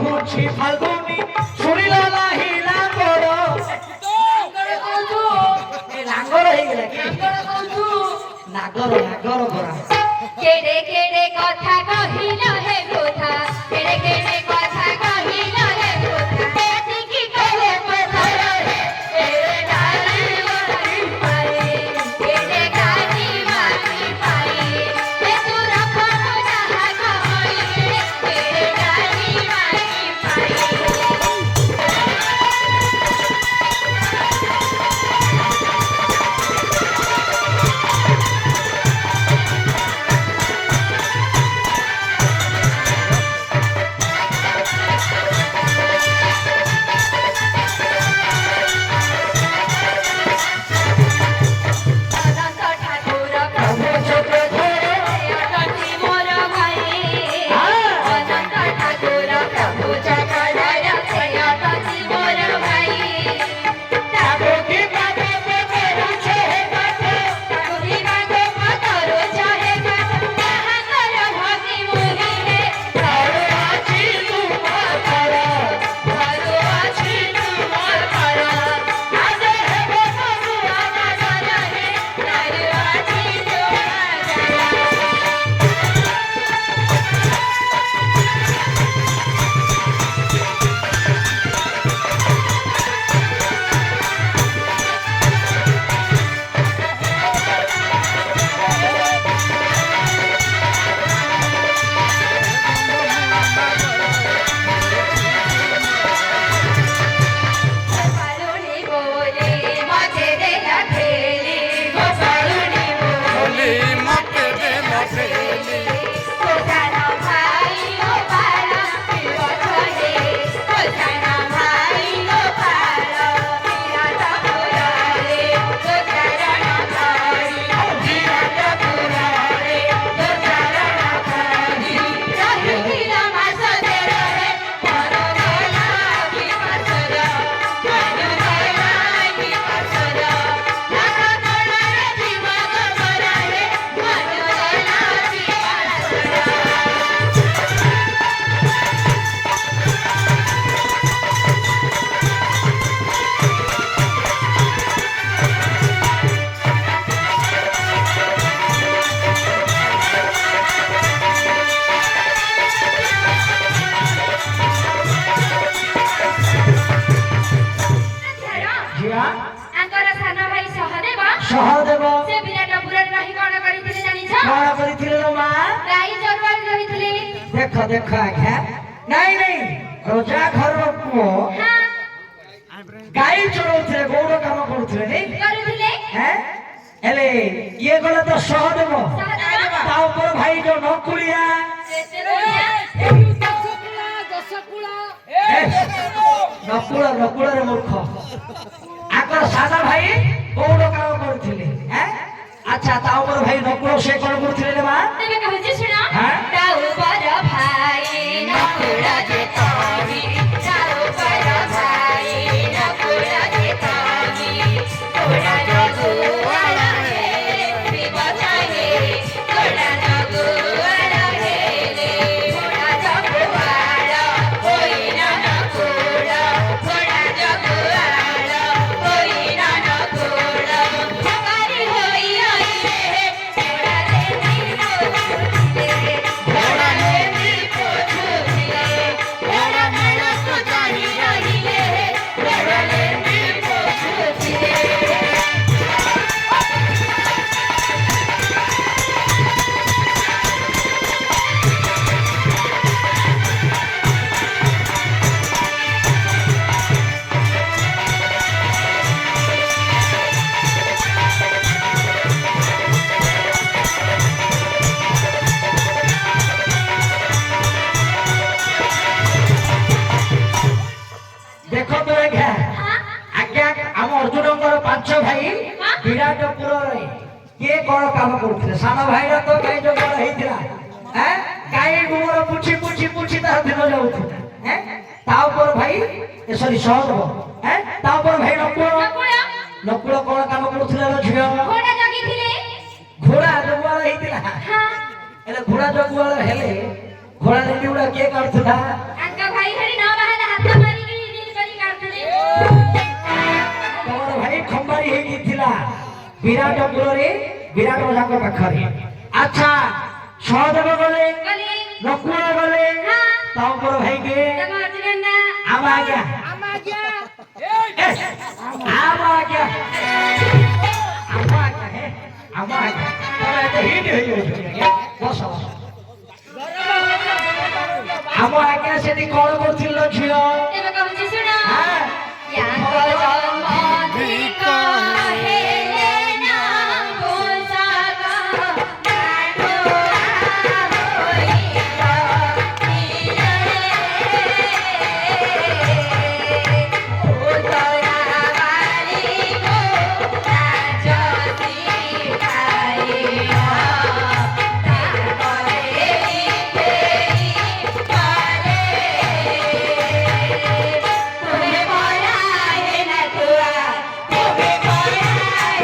কহুছি ফাল্গুনি শুনিল নাহি লাঙ্গর লাঙ্গর হয়ে গেল নাগর নাগর ভরা কেড়ে কেড়ে কথা কহিল হে কথা কেড়ে কেড়ে কথা কহিল হে কথা কি কহে পথর কেড়ে গালি মাটি পায়ে কেড়ে গালি মাটি পায়ে এ তু রকম যাহা কহিলে কেড়ে গালি মাটি পায়ে সহদেব সে বিরাটপুরের রাহি কোন করিଥିଲେ জানিছ কোন করিଥିଲେ লো মা গাই চরবার রহিଥିଲେ দেখো দেখো আজ্ঞা নাই নাই রজা ঘর পুଅ গাই চড়ଉଥିଲେ গৌଡ଼ କାମ କରୁଥିଲେ ନାଇଁ କରୁଥିଲେ হ্যাঁ ହେଲେ ଇଏ ଗଲେ ତ ସହଦେବ ତା ଉପରେ ଭାଇ ଯୋଉ ନକୁଳିଆ ନକୁଳରେ ମୂର୍ଖ ଆଙ୍କର ସାନ ଭାଇ ଗୌଡ଼ କାମ କରୁଥିଲେ ଆଚ୍ଛା ତା ଉପରେ ଭାଇ ନକୁଳ ସେ କଣ କରୁଥିଲେ ରେ ମା ତେବେ କହୁଛି ଶୁଣ ତା ଉପର ଭାଇ ନକୁଳ ଯେ ତମି ତା ଉପର ଭାଇ ନକୁଳ ଯେ ତମି ତୋଡ଼ା ଜଗୁଆଳ ହେ ବିବଚାଏ ତୋଡ଼ା ଜଗୁଆଳ ହେଲେ ତୋଡ଼ା ଜଗୁଆଳ ହୋଇନା ନକୁଳ ତୋଡ଼ା ଜଗୁଆଳ ହୋଇନା ନକୁଳ ଠକାରି ହୋଇ ରହିଲେ ତୋଡ଼ା ଦେବି ପୋଛୁଥିଲେ ତୋଡ଼ା ଦେବି ପୋଛୁଥିଲେ ତୋଡ଼ା ମେଳକୁ ଚାହିଁ ରହିଲେ ତୋଡ଼ା ଦେବି ପୋଛୁଥିଲେ ଦେଖ ତ ଆଜ୍ଞା ଆଜ୍ଞା ଆମ ଅର୍ଜୁନଙ୍କର ପାଞ୍ଚ ଭାଇ ବିରାଟପୁରରେ କିଏ କଣ କାମ କରୁଥିଲେ ସାନ ଭାଇର ତ ଗାଈ ଜଙ୍ଗଲ ହେଇଥିଲା ଗାଈ ଗୋବର ପୁଛି ପୁଛି ପୁଛି ତାର ଦିନ ଯାଉଥିଲା ତା ଉପରେ ଭାଇ ସରି ସହଦେବ ତା ଉପରେ ଭାଇ ନକୁଳ ନକୁଳ କଣ କାମ କରୁଥିଲେ ଝିଅ ଘୋଡ଼ା ଜଗିଥିଲେ ଘୋଡ଼ା ଜଗୁଆଳ ହେଇଥିଲା ହେଲେ ଘୋଡ଼ା ଜଗୁଆଳ ହେଲେ ଘୋଡ଼ା ରେଡି ଗୁଡା କିଏ କାଢୁଥିଲା ଆଙ୍କ ଭାଇ ହେରି ବିରାଟପୁରରେ ବିରାଟ ରାଜାଙ୍କ ପାଖରେ। ଆଚ୍ଛା ସହଦେବ ଗଲେ, ଗଲି ନକୁଳ ଗଲେ, ହଁ ତମର ଭାଇ କିଏ? ତମ ଅର୍ଜୁନ ନା ଆମ ଆଜ୍ଞା ଆମ ଆଜ୍ଞା ଆମ ଆଜ୍ଞା ତମେ ଏତେ ହିଟ୍ ହେଇଯାଉଛ ଆଜ୍ଞା। ବସ ବସ। ଆମ ଆଜ୍ଞା ସେଠି କଣ କରୁଥିଲ ଝିଅ? ତେବେ କହୁଛି ଶୁଣ ହଁ। ୟାଙ୍କ ଜନ୍ମ